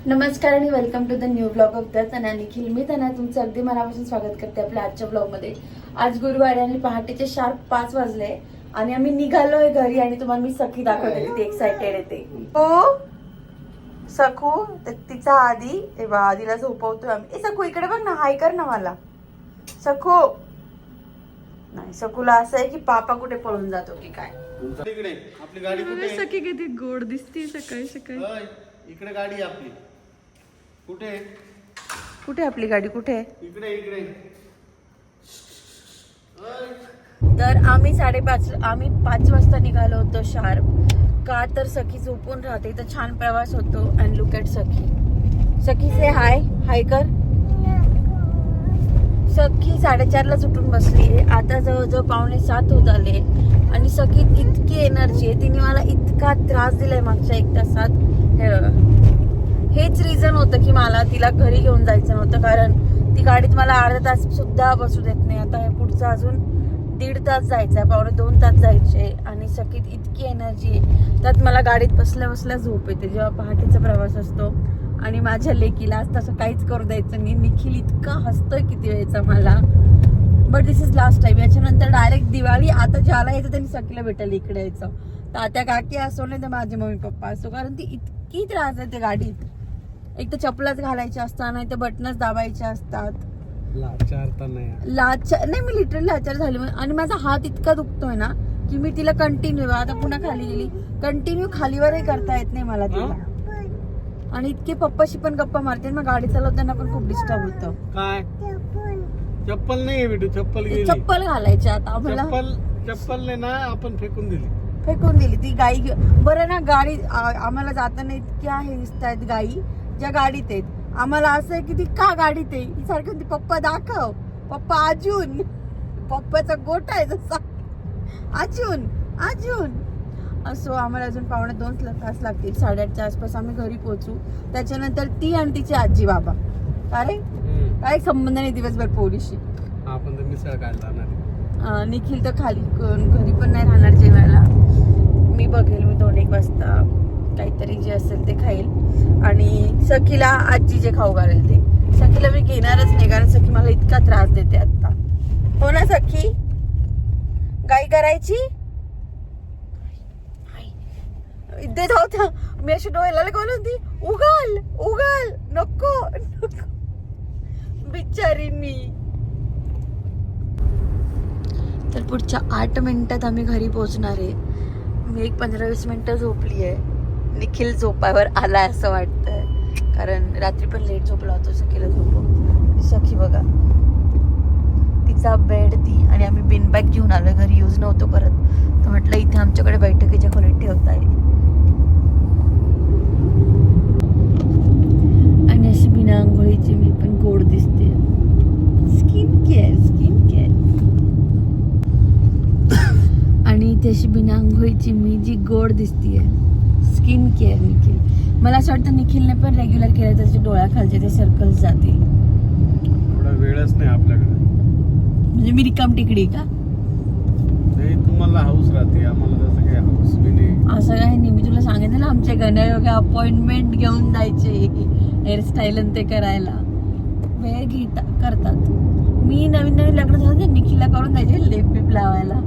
नमस्कार आणि welcome to the new blog of the तना निखिल. मी तना तुमचं अगदी मनापासून स्वागत करते आपल्या आजच्या ब्लॉग मध्ये. आज गुरुवार आणि पहाटेचे शार्प 5 वाजले आणि आम्ही निघालोय घरी आणि तुम्हाला मी सखी दाखवते. ती एक्साइटेड येते. हो सखू तिचा आधी आधीला झोपवतोय आम्ही. सखू इकडे बघ ना, हाय कर ना मला. सखू नाही, सखूला असं आहे की पापा कुठे पळून जातो की काय. आपली गाडी कुठे? सखी किती गोड दिसते सकाळी सकाळी. इकडे गाडी आपली कुठे? कुठे आपली गाडी कुठे? इकडे इकडे. तर आम्ही 5 वाजता निघालो होतो शार्प. का तर सखी झोपून राहते तर छान प्रवास होतो. अँड लुक ॲट सखी से हाय कर. सखी 4:30ला सुटून बसली आहे. आता जवळजवळ 6:45 होत आले आणि सखीत इतकी एनर्जी आहे. तिने मला इतका त्रास दिलाय मागच्या 1 तासात. हेच रिझन होतं की मला तिला घरी घेऊन जायचं नव्हतं, कारण ती गाडीत मला अर्धा तास सुद्धा बसू देत नाही. आता हे पुढचं अजून 1.5 तास जायचं आहे, 1.25 तास जायचे. आणि सखीत इतकी एनर्जी आहे त्यात मला गाडीत बसल्या बसल्या झोप येते जेव्हा पहाटेचा प्रवास असतो. आणि माझ्या लेकीला आज तसं काहीच करू द्यायचं नाही. निखिल इतका हसतोय किती वेळेचा मला. But this is last time. याच्यानंतर डायरेक्ट दिवाळी. आता ज्याला यायचं त्यांनी सखीला भेटायला इकडे यायचं. तात्या काकी असो नाही तर माझे मम्मी पप्पा असो, कारण ती इतकी त्रास आहे त्या गाडीत. एक तर चपलाच घालायच्या असतात, नाही तर बटनच दाबायचे असतात. नाही, मी लिटरली लाचार झाली. आणि माझा हात इतका दुखतोय ना की मी तिला कंटिन्यू, आता पुन्हा खाली गेली, कंटिन्यू खालीवरही करता येत नाही मला तिला. आणि इतके पप्पाशी पण गप्पा मारते. मग गाडी चालवताना पण खूप डिस्टर्ब होतं. काय चप्पल नाही बेटू? चप्पल घालायची आता आम्हाला. चप्पल नाही ना, आपण फेकून दिली ती गाई. बरं ना, गाडी आम्हाला जाताना इतक्या हे दिसत आहेत गाई ज्या गाडीत आहेत. आम्हाला असं आहे की ती का गाडीत आहे ही सारखी म्हणते, पप्पा दाखव, पप्पा अजून. पप्पाचा गोठा आहे जसा, अजून असो. आम्हाला अजून 2.25 तास लागतील. 8:30च्या आसपास आम्ही घरी पोहोचू. त्याच्यानंतर ती आणि तिचे आजी बाबा. काय संबंध नाही दिवसभर पोरीशी. आपण तर मिसळ खायला जाणार. निखिल तर खाली घरी पण नाही राहणार जेवायला. मी बघेल, मी 2-1 वाजता काहीतरी जे असेल ते खाईल. आणि सखीला आजी जे खाऊ घालेल ते. सखीला मी घेणारच नाही, कारण सखी मला इतका त्रास देते आता. हो ना सखी? गाई करायची इथे जाऊ. मी अशी डोळ्याला लागवली होती, उगाल नको बिचारी मी. तर पुढच्या 8 मिनिटात आम्ही घरी पोहोचणार आहे. मी एक 15-20 मिनिटं झोपली आहे. निखिल झोपावर आलाय असं वाटतंय, कारण रात्री पण लेट झोपला होतो. सखीला झोपव. सखी बघा, तिचा बेड ती. आणि आम्ही बिन बॅग घेऊन आलोय, घरी यूज नव्हतो करत. तर म्हटलं इथे आमच्याकडे बैठकीच्या खोलीत ठेवता येईल. आणि अशी बिना आंघोळीची मी पण गोड दिसते. स्किन केअर आणि त्याशी बिना आंघोळीची मी जी गोड दिसतीये. Skin care Nikhil. मला असं वाटतं निखिलने पण रेग्युलर केलं तर त्याच्या डोळ्याखालचे ते सर्कल्स जातील. थोडा वेळच नाही आपल्याकडे. म्हणजे मी रिकाम टिकडी का? नाही, तुम्हाला हाऊस राहते, आम्हाला तसं काही हाऊस बी नाही. असं काही नाही. मी तुला सांगितलं ना, आमच्या गणयोग्य अपॉइंटमेंट घेऊन जायचे हेअरस्टाईल आणि ते करायला. वेळ करतात. मी नवीन लग्न झालं तर निखिलला करून द्यायचे लेप बिप लावायला.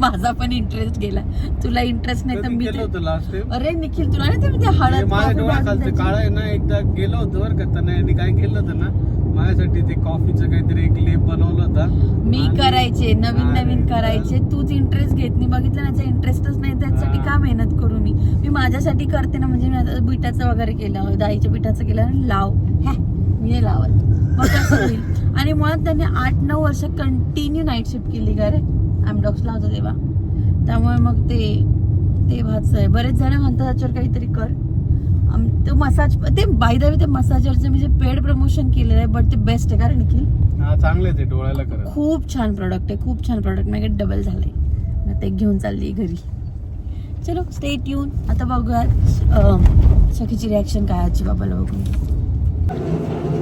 माझा पण इंटरेस्ट गेला. तुला इंटरेस्ट नाही तर मी लास्ट टाइम. अरे निखिल, तुला नाही ते हळद माझ्या डोळ्याखालचं काळं आहे ना. एकदा गेलो होतो बरं का त्याने, काय केलं होतं ना माझ्यासाठी, ते कॉफीचं काहीतरी एक लेप बनवलं होता. मी करायचे नवीन करायचे. तूच इंटरेस्ट घेत नाही. बघितलं ना, इंटरेस्टच नाही. त्यासाठी का मेहनत करू मी माझ्यासाठी करते ना. म्हणजे मी बिटाचं वगैरे केलं, दाईच्या बिटाचं केलं. लाव मी नाही लावत, मग कसं होईल. आणि मुळात त्यांनी 8-9 वर्ष कंटिन्यू नाईट शिफ्ट केली का रे. आमडॉक्सला होतं तेव्हा. त्यामुळे मग ते भाच आहे. बरेच जण म्हणतात त्याच्यावर काहीतरी कर. तो मसाज, ते बाय द वे ते मसाजरचं म्हणजे पेड प्रमोशन केलेलं आहे. बट ते बेस्ट आहे. कारण निखिल चांगले ते डोळ्याला करा. खूप छान प्रॉडक्ट आहे, खूप छान प्रॉडक्ट. माझ्याकडे डबल झालंय. मी ते घेऊन चालली घरी. चलो स्टे ट्यून. आता बघूयात सखीची रिॲक्शन काय आजी बाबाला बघून.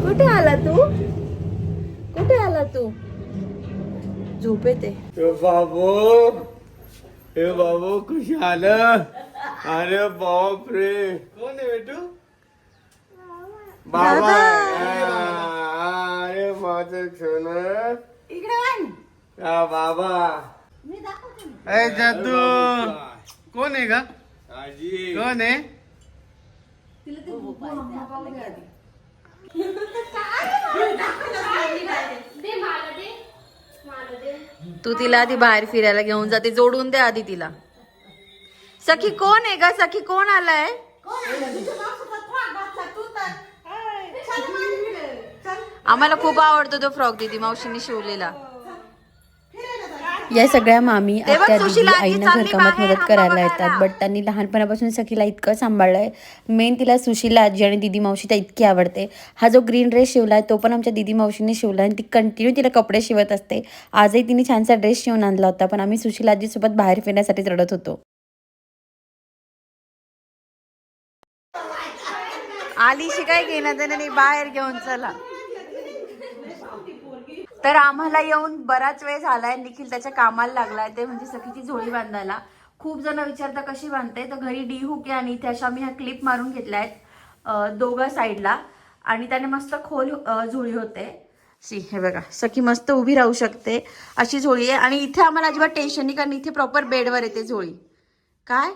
कुठे आला तू? झोप येते. बाबू खुश आलं. अरे बाप रे, कोण आहे बेटू? बाबा अरे माझं सोनं बाबा ए जादू कोण आहे का कोण आहे तू तिला आधी बाहेर फिरायला घेऊन जाते जोडून दे आधी तिला सखी कोण आहे का सखी कोण आलाय आम्हाला खूप आवडतो तो फ्रॉक दीदी मावशीने शिवलेला या सगळ्या मामी आत्या दीदी आईना घरकामात मदत करायला येतात बट त्यांनी लहानपणापासून सखीला इतकं सांभाळलंय मेन तिला सुशीला आजी आणि दीदी मावशी त्या इतकी आवडते हा जो ग्रीन ड्रेस शिवलाय तो पण आमच्या दीदी मावशीने शिवला आणि ती कंटिन्यू तिला कपडे शिवत असते आजही तिने छानसा ड्रेस शिवून आणला होता पण आम्ही सुशीला आजीसोबत बाहेर फिरण्यासाठीच रडत होतो आलीशी काय घेणं त्याने बाहेर घेऊन चला तर आम्हाला येऊन बराच वेळ झालाय निखिल त्याच्या कामाला लागलाय ते म्हणजे सखीची झोळी बांधायला खूप जण विचारता कशी बांधते तर घरी डी हुक आणि इथे अशा मी ह्या क्लिप मारून घेतल्या आहेत दोघा साईडला आणि त्याने मस्त खोल झोळी होते हे बघा सखी मस्त उभी राहू शकते अशी झोळी आहे आणि इथे आम्हाला अजिबात टेन्शन नाही कारण इथे प्रॉपर बेडवर येते झोळी काय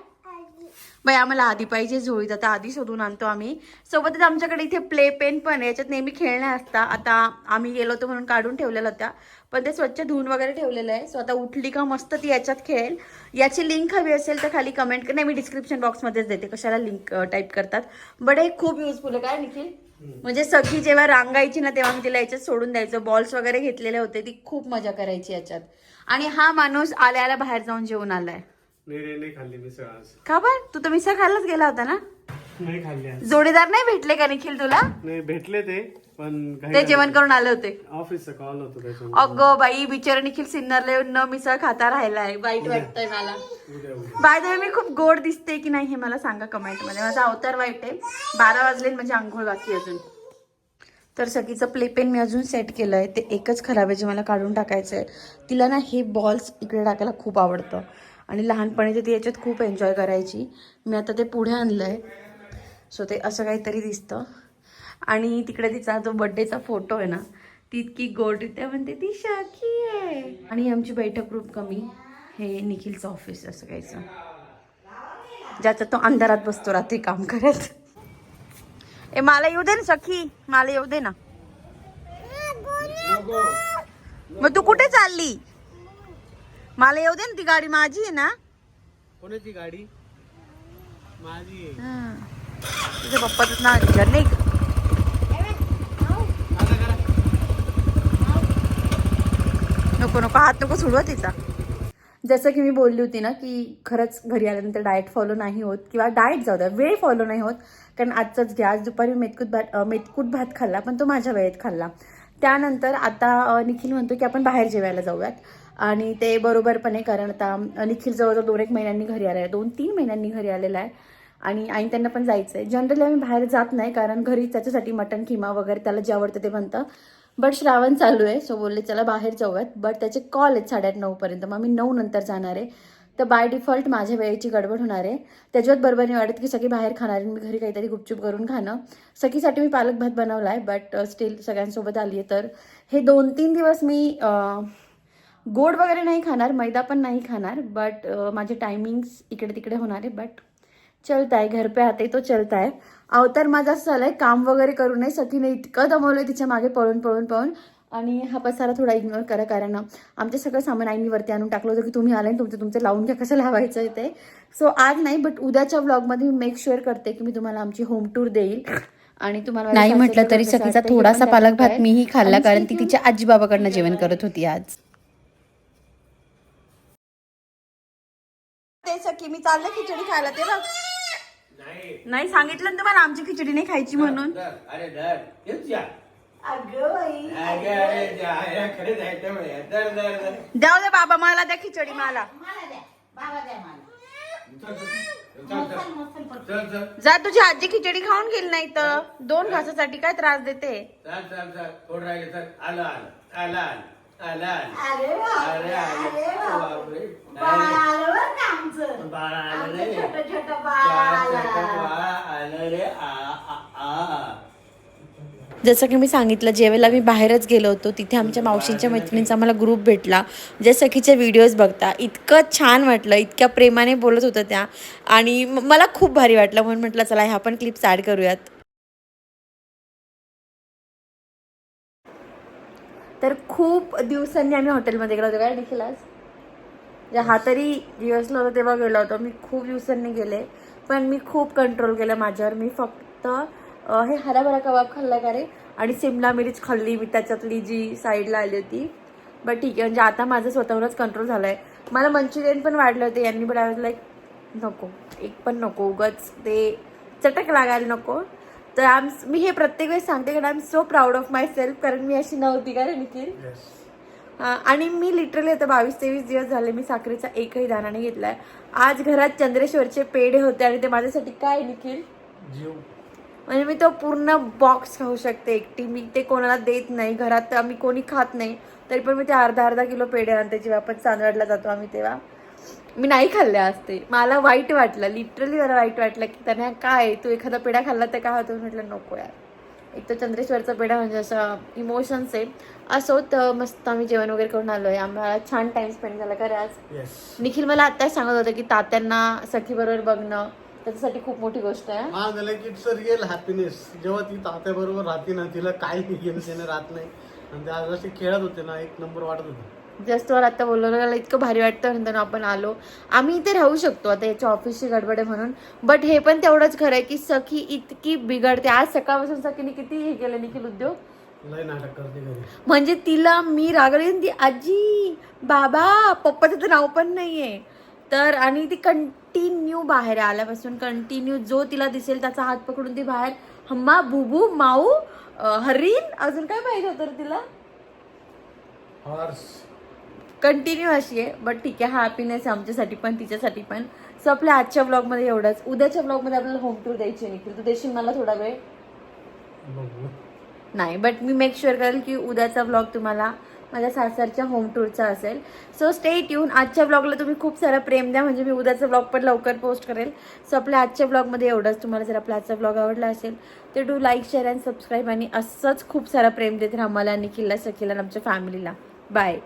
बाई आम्हाला आधी पाहिजे झोळी आता आधी शोधून आणतो आम्ही सोबतच आमच्याकडे इथे प्ले पेन पण आहे याच्यात नेहमी खेळण्या असतात आता आम्ही गेलो होतो म्हणून काढून ठेवलेलं होत्या पण ते स्वच्छ धुवून वगैरे ठेवलेलं आहे सो आता उठली का मस्त ती याच्यात खेळेल याची लिंक हवी असेल तर खाली कमेंट नाही मी डिस्क्रिप्शन बॉक्समध्येच देते कशाला लिंक टाईप करतात बट हे खूप युजफुल आहे काय निखिल म्हणजे सखी जेव्हा रांगायची ना तेव्हा मी तिला याच्यात सोडून द्यायचं बॉल्स वगैरे घेतलेले होते ती खूप मजा करायची याच्यात आणि हा माणूस आल्या बाहेर जाऊन जेवून आलाय नाही खाल्ली मिसळ आज का बर तू तर मिसळ खायलाच गेला होता ना नाही खाल्ली जोडीदार नाही भेटले का निखिल तुला नाही भेटले ते पण ते जेवण करून आले होते ऑफिसचा कॉल होतो अगं बाई बिचारा निखिल सिन्नरला येऊन न मिसळ खाता राहिलाय वाईट वाटतंय मला बाय द वे मी खूप गोड दिसते की नाही हे मला सांगा कमेंट मध्ये माझा अवतार वाईट आहे 12 वाजले म्हणजे आंघोळ बाकी अजून तर सगळीचं प्ले पेन मी अजून सेट केलंय ते एकच खराब आहे जे मला काढून टाकायचंय तिला ना हे बॉल्स इकडे टाकायला खूप आवडतं आणि लहानपणी ती याच्यात खूप एन्जॉय करायची मी आता ते पुढे आणलंय सो ते असं काहीतरी दिसतं आणि तिकडे तिचा जो बर्थडेचा फोटो आहे ना ती इतकी गोडरित्या म्हणते ती शाखी आहे आणि आमची बैठक खूप कमी हे निखिलचं ऑफिस असं काहीचं ज्याच्यात तो अंधारात बसतो रात्री काम करत ए मला येऊ दे ना सखी मला येऊ दे ना मग तू कुठे चालली मला येऊ दे ना ती गाडी माझी आहे ना कोणाची गाडी माझी तुझ्या पप्पाचं नाव विचार नाही नको नको हात नको सोडवा तिचा जसं की मी बोलली होती ना की खरंच घरी आल्यानंतर डाएट फॉलो नाही होत किंवा डाएट जाऊ द्या वेळ फॉलो नाही होत कारण आजचाच घ्या आज दुपारी मेतकूट भात खाल्ला पण तो माझ्या वेळेत खाल्ला त्यानंतर आता निखिल म्हणतो की आपण बाहेर जेवायला जाऊयात आणि ते बरोबर पण आहे कारण आता निखिल जवळजवळ 2-1 महिन्यांनी घरी आलेला आहे 2-3 महिन्यांनी घरी आलेला आहे आणि आई त्यांना पण जायचं आहे जनरली आम्ही बाहेर जात नाही कारण घरी त्याच्यासाठी मटण किमा वगैरे त्याला जे आवडतं ते बनतं बट श्रावण चालू आहे सो बोलले चला बाहेर जाऊयात बट त्याचे कॉल आहेत 8:30-9 पर्यंत मग मी 9 नंतर जाणार आहे तर बाय डिफॉल्ट माझ्या वेळेची गडबड होणार आहे त्याच्यात बरोबर नाही वाटत की सगळी बाहेर खाणार आहे मी घरी काहीतरी गुपचूप करून खाणं सखीसाठी मी पालक भात बनवला आहे बट स्टील सगळ्यांसोबत आली आहे तर हे 2-3 दिवस मी गोड वगैरे नाही खाणार मैदा पण नाही खाणार बट माझे टायमिंग्स इकडे तिकडे होणार आहे बट चलता आहे घर पे आते तो चलता आहे अवतार माझा असं झालाय काम वगैरे करू नये सखीने इतकं दमवलंय तिच्या मागे पळून आणि हा पसारा थोडा इग्नोर करा कारण आमचे सगळं सामान आईनी वरती आणून टाकलं होतं की तुम्ही आलाय तुमचं लावून घ्या कसं लावायचं आहे ते सो आज नाही बट उद्याच्या व्लॉगमध्ये मी मेक शुअर करते की मी तुम्हाला आमची होम टूर देईल आणि तुम्हाला नाही म्हटलं तरी सखीचा थोडासा पालक भात मीही खाल्ला कारण ती तिच्या आजी बाबाकडनं जेवण करत होती आज ते सखी मी चालले खिचडी खायला ते बघ नाही सांगितलं ना तुम्हाला आमची खिचडी नाही खायची म्हणून द्या दे बाबा मला द्या खिचडी मला जा तुझी आजी खिचडी खाऊन गेली नाही तर 2 घासासाठी काय त्रास देते जसं की मी सांगितलं, ज्यावेळेला मी बाहेरच गेलो होतो तिथे आमच्या मावशींच्या मैत्रिणींचा मला ग्रुप भेटला, जे सखीचे व्हिडिओज बघता. इतकं छान वाटलं, इतक्या प्रेमाने बोलत होत्या त्या आणि मला खूप भारी वाटलं, म्हणून म्हटलं चला ह्या पण क्लिप्स ॲड करूयात. तर खूप दिवसांनी आम्ही हॉटेलमध्ये गेलो होतो काय निखिल आज? हा तरी दिवसला होता तेव्हा गेलो होतो. मी खूप दिवसांनी गेले, पण मी खूप कंट्रोल केलं माझ्यावर. मी फक्त हे हराभरा कबाब खाल्ला का रे आणि सिमला मिरच खाल्ली मी त्याच्यातली जी साईडला आली होती. बट ठीक आहे, म्हणजे आता माझं स्वतःवरच कंट्रोल झालं आहे. मला मंचुरियन पण वाढले होते यांनी, बट आय वॉज लाईक नको, एक पण नको, उगाच ते चटक लागायला नको. तर मी हे प्रत्येक वेळेस सांगते कारण I am so proud of my self, कारण मी अशी नव्हती का रे निखिल. आणि मी लिटरली आता 22-23 दिवस झाले मी साखरेचा एकही दाणा नाही घेतलाय. आज घरात चंद्रेश्वरचे पेढे होते आणि ते माझ्यासाठी काय निखिल जीव, म्हणजे मी तो पूर्ण बॉक्स खाऊ शकते एकटी. मी ते कोणाला देत नाही, घरात आम्ही कोणी खात नाही, तरी पण मी ते अर्धा किलो पेढे आणते. जेव्हा आपण चांदवडला जातो आम्ही तेव्हा मी नाही खाल्ले असते. मला वाईट वाटलं, लिटरली मला वाईट वाटलं की त्यांना काय तू एखादा पेढा खाल्ला तर काय होतं. म्हटलं नको यार, एक तर चंद्रेश्वरचा पेढा म्हणजे असं इमोशन्स आहे. असो तर मस्त आम्ही जेवण वगैरे करून आलोय, आम्हाला छान टाइम स्पेंड झाला का रे आज. निखिल मला आत्ताच सांगत होतं की तात्यांना सखी बरोबर बघणं त्याच्यासाठी खूप मोठी गोष्ट आहे. हा झालं की इट्स अ रिअल हॅपीनेस. जेव्हा ती तात्या बरोबर राहते ना, तिला काही घेणं देणं राहत नाही. आणि ते आज असे खेळत होते ना, एक नंबर वाटत होते. जस्ट वर आता बोललो ना, इतकं भारी वाटतं. नंतर आपण आलो, आम्ही इथे राहू शकतो आता याच्या ऑफिसची गडबड आहे म्हणून. बट हे पण तेवढंच खरं आहे की सखी इतकी बिघडते. आज सकाळपासून सखीने किती हे केलं निखिल उद्योग, लय नाटक करते घरी. म्हणजे तिला मी रागवली ती आजी बाबा पप्पाचं तर नाव पण नाहीये तर. आणि ती कंटिन्यू बाहेर आल्यापासून कंटिन्यू जो तिला दिसेल त्याचा हात पकडून ती बाहेर हम्मा बुबू माऊ हरीण अजून काय पाहिजे होतं रे तिला, हॉर्स, कंटिन्यू अशी आहे. बट ठीक आहे, हॅपीनेस आमच्यासाठी पण तिच्यासाठी पण. सो आपल्या आजच्या ब्लॉगमध्ये एवढंच. उद्याच्या ब्लॉगमध्ये आपल्याला होम टूर द्यायची निखिल, तू देशील मला थोडा वेळ? बघू. नाही, बट मी मेक शुअर करेल की उद्याचा ब्लॉग तुम्हाला माझ्या सासरच्या होम टूरचा असेल. So stay tune. आजच्या ब्लॉगला तुम्ही खूप सारा प्रेम द्या, म्हणजे मी उद्याचा ब्लॉग पण लवकर पोस्ट करेल. सो आपल्या आजच्या ब्लॉगमध्ये एवढंच. तुम्हाला जर आपला आजचा ब्लॉग आवडला असेल तर do like, share and subscribe. आणि असंच खूप सारा प्रेम देत राहा मला, निखिलला, सखीला आणि आमच्या फॅमिलीला. बाय.